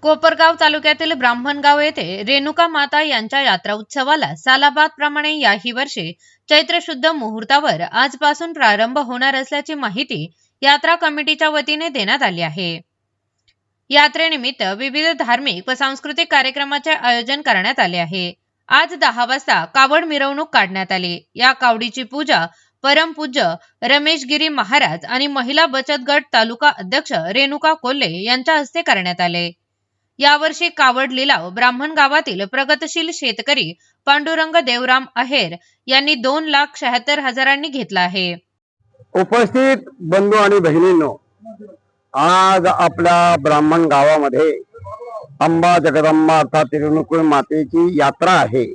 कोपरगाव तालुक्यातील ब्राह्मणगाव येथे रेणुका माता यांच्या यात्रा उत्सवाला सालाबादप्रमाणे याही वर्षी चैत्र शुद्ध मुहूर्तावर आजपासून प्रारंभ होणार असल्याची माहिती यात्रा कमिटीच्या वतीने देण्यात आली आहे। यात्रेनिमित्त विविध धार्मिक व सांस्कृतिक कार्यक्रमाचे आयोजन करण्यात आले आहे। आज 10 वाजता कावड मिरवणूक काढण्यात आली। या कावडीची पूजा परमपूज्य रमेश गिरी महाराज आणि महिला बचत गट तालुका अध्यक्ष रेणुका कोल्हे यांच्या हस्ते करण्यात आले। यावर्षी कावड लिलाव ब्राह्मण गावातील प्रगतशील शेतकरी पांडुरंग देवराम आहेर यांनी 2,76,000 घेतला आहे। उपस्थित बंधू आणि भगिनींनो, आज आपल्या ब्राह्मण गावामध्ये अंबा जगदंबा अर्थात रेणुका मातेची यात्रा आहे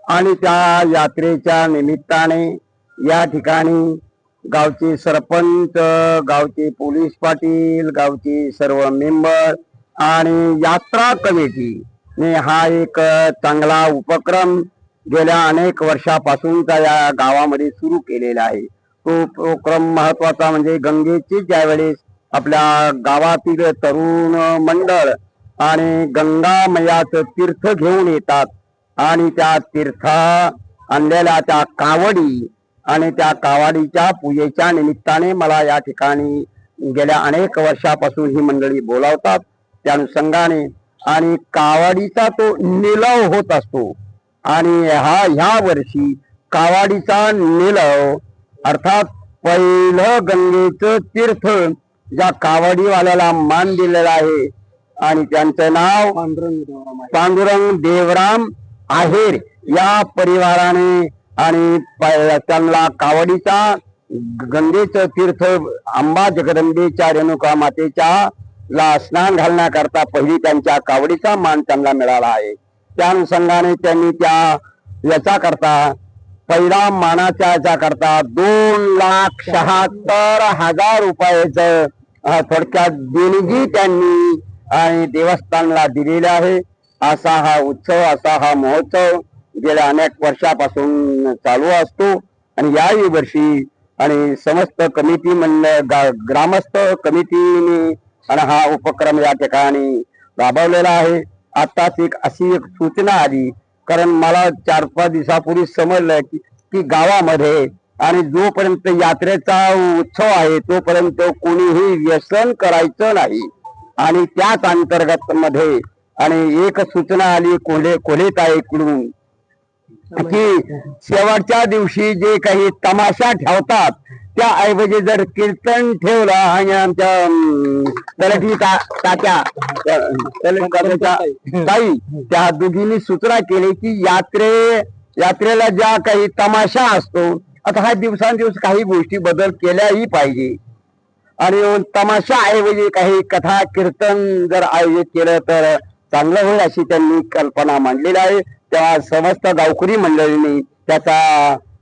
आणि त्या यात्रेच्या निमित्ताने या ठिकाणी गावचे सरपंच, गावचे पोलीस पाटील, गावचे सर्व मेंबर आणि यात्रा कमिटी ने हा एक चांगला उपक्रम गेल्या अनेक वर्षापासूनचा या गावामध्ये सुरू केलेला आहे। तो उपक्रम महत्वाचा म्हणजे गंगेची ज्यावेळेस आपल्या गावातील तरुण मंडळ आणि गंगा मैयाचं तीर्थ घेऊन येतात आणि त्या तीर्था आणलेल्या त्या कावडी आणि त्या कावडीच्या पूजेच्या निमित्ताने मला या ठिकाणी गेल्या अनेक वर्षापासून ही मंडळी बोलावतात। त्या अनुषंगाने आणि कावडीचा तो निलव होत असतो आणि ह्या वर्षी कावडीचा निलव अर्थात पहिलं गंगेचं तीर्थ ज्या कावडीवाल्याला मान दिलेला आहे आणि त्यांचं नाव पांडुरंग देवराम आहेर या परिवाराने आणि त्यांना कावडीचा गंगेचं तीर्थ अंबा जगदंबेच्या रेणुका मातेच्या ला स्नान घालण्याकरता पहिली त्यांच्या कावडीचा मान त्यांना मिळाला आहे। त्या अनुषंगाने त्यांनी त्या याचा करता पहिला मानाच्या याचा करता 2,76,000 रुपयाचं थोडक्यात देणगी त्यांनी आणि देवस्थानला दिलेले आहे। असा हा उत्सव, असा हा महोत्सव गेल्या अनेक वर्षापासून चालू असतो आणि याही वर्षी आणि समस्त कमिटी मंडळ ग्रामस्थ कमिटीने आणि हा उपक्रम या ठिकाणी राबवलेला आहे। आताच एक अशी एक सूचना आली, कारण मला 4-5 दिवसापूर्वी समजलं की गावामध्ये आणि जोपर्यंत यात्रेचा उत्सव आहे तोपर्यंत कोणीही व्यसन करायचं नाही आणि त्याच अंतर्गत मध्ये आणि एक सूचना आली कोल्हेताईकडून की शेवटच्या दिवशी जे काही तमाशा ठेवतात त्याऐवजी जर कीर्तन ठेवलं आणि आमच्या ताई त्या दोघींनी सूचना केली की यात्रेला ज्या काही तमाशा असतो आता हा दिवसांदिवस काही गोष्टी बदल केल्याही पाहिजे आणि तमाशा ऐवजी काही कथा कीर्तन जर आयोजित केलं तर चांगलं होईल अशी त्यांनी कल्पना मांडलेली आहे। तेव्हा समस्त गावकरी मंडळींनी त्याचा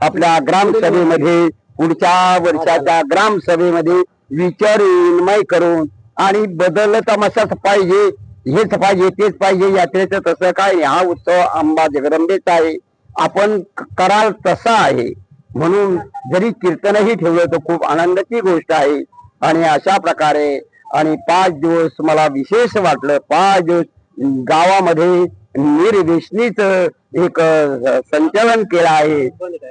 आपल्या ग्रामसभेमध्ये पुढच्या वर्षाच्या ग्रामसभेमध्ये विचार विनिमय करून आणि बदल तमाशाच पाहिजे, हेच पाहिजे, तेच पाहिजे, यात्रेचं तसं काय नाही, हा उत्सव अंबा जगदंबेचा आहे, आपण कराल तसा आहे म्हणून जरी कीर्तनही ठेवलं तर खूप आनंदाची गोष्ट आहे। आणि अशा प्रकारे आणि 5 दिवस मला विशेष वाटलं, 5 दिवस गावामध्ये निर्व्यसनीच एक संचलन केलं आहे,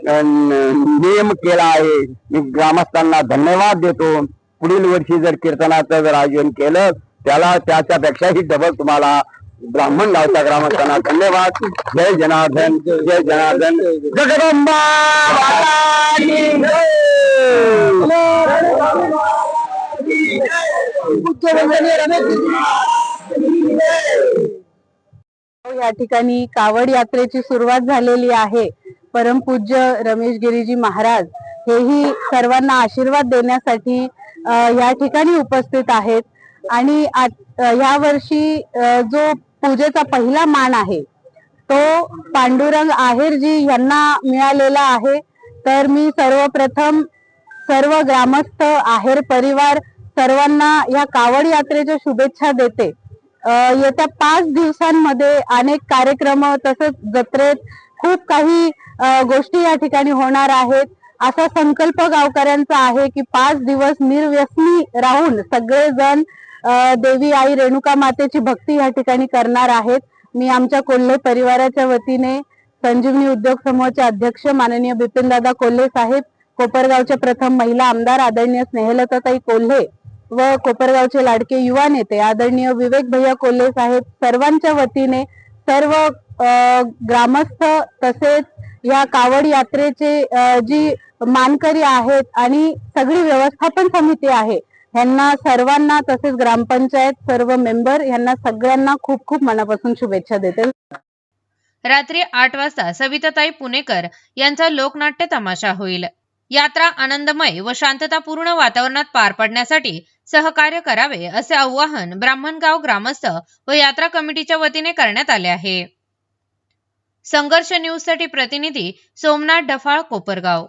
नियम केला आहे। मी ग्रामस्थांना धन्यवाद देतो। पुढील वर्षी जर कीर्तनाचं जर आयोजन केलं त्याच्यापेक्षाही डबल तुम्हाला ब्राह्मण गावच्या ग्रामस्थांना धन्यवाद। जय जनार्दन, जय जनार्दन, जगदंबा या ठिकाणी कावड यात्रेची सुरुवात झालेली आहे। परमपूज्य रमेश गिरीजी महाराज हेही सर्वांना आशीर्वाद देण्यासाठी या ठिकाणी उपस्थित आहेत आणि या वर्षी जो पूजेचा पहिला मान आहे तो पांडुरंग आहेरजी यांना मिळालेला आहे। तर मी सर्वप्रथम सर्व ग्रामस्थ आहेर परिवार सर्वांना या कावड यात्रेच्या शुभेच्छा देते। येत्या 5 दिवसांमध्ये अनेक कार्यक्रम तसंच जत्रेत खूप काही गोष्टी या ठिकाणी होणार आहेत। असा संकल्प गावकऱ्यांचा आहे की 5 दिवस निर्व्यसनी राहून सगळेजण देवी आई रेणुका मातेची भक्ती या ठिकाणी करणार आहेत. मी आमच्या कोल्हे परिवाराच्या वतीने संजीवनी उद्योग समूहाचे अध्यक्ष माननीय बिपिनदादा कोल्हे साहेब, कोपरगावचे प्रथम महिला आमदार आदरणीय स्नेहलताताई कोल्हे व कोपरगावचे लाडके युवा नेते आदरणीय विवेक भैया कोल्हे साहेब, सर्वांच्या वतीने सर्व ग्रामस्थ तसेच या कावड यात्रेचे जी मानकरी आहेत आणि सगळी व्यवस्थापन समिती आहे यांना सर्वांना तसेच ग्रामपंचायत सर्व मेंबर यांना सगळ्यांना खूप खूप मनापासून शुभेच्छा देते. रात्री 8 वाजता सविताताई पुणेकर यांचा लोकनाट्य तमाशा होईल. यात्रा आनंदमय व शांततापूर्ण वातावरणात पार पडण्यासाठी सहकार्य करावे असे आवाहन ब्राह्मणगाव ग्रामस्थ व यात्रा कमिटीच्या वतीने करण्यात आले आहे. संघर्ष न्यूज साठी प्रतिनिधी सोमनाथ डफाळ, कोपरगाव.